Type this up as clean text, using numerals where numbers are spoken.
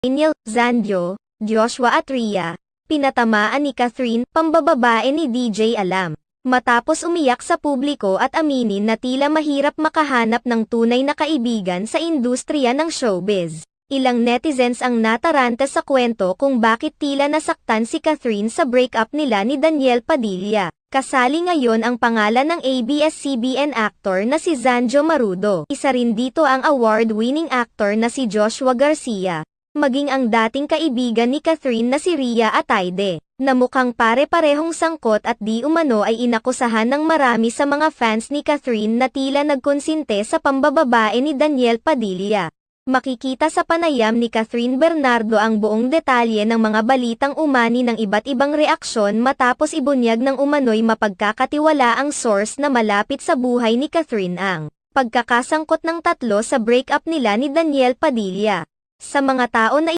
Daniel, Zandio, Joshua at Rhea, pinatamaan ni Catherine, pambababae ni DJ Alam. Matapos umiyak sa publiko at aminin na tila mahirap makahanap ng tunay na kaibigan sa industriya ng showbiz. Ilang netizens ang nataranta sa kwento kung bakit tila nasaktan si Catherine sa breakup nila ni Daniel Padilla. Kasali ngayon ang pangalan ng ABS-CBN actor na si Zanjo Marudo. Isa rin dito ang award-winning actor na si Joshua Garcia. Maging ang dating kaibigan ni Catherine na si Rhea Ataide, na mukhang pare-parehong sangkot at di umano ay inakusahan ng marami sa mga fans ni Catherine na tila nagkonsinte sa pambababae ni Daniel Padilla. Makikita sa panayam ni Catherine Bernardo ang buong detalye ng mga balitang umani ng iba't ibang reaksyon matapos ibunyag ng umano'y mapagkakatiwalaang source na malapit sa buhay ni Catherine ang pagkakasangkot ng tatlo sa breakup nila ni Daniel Padilla. Sa mga tao na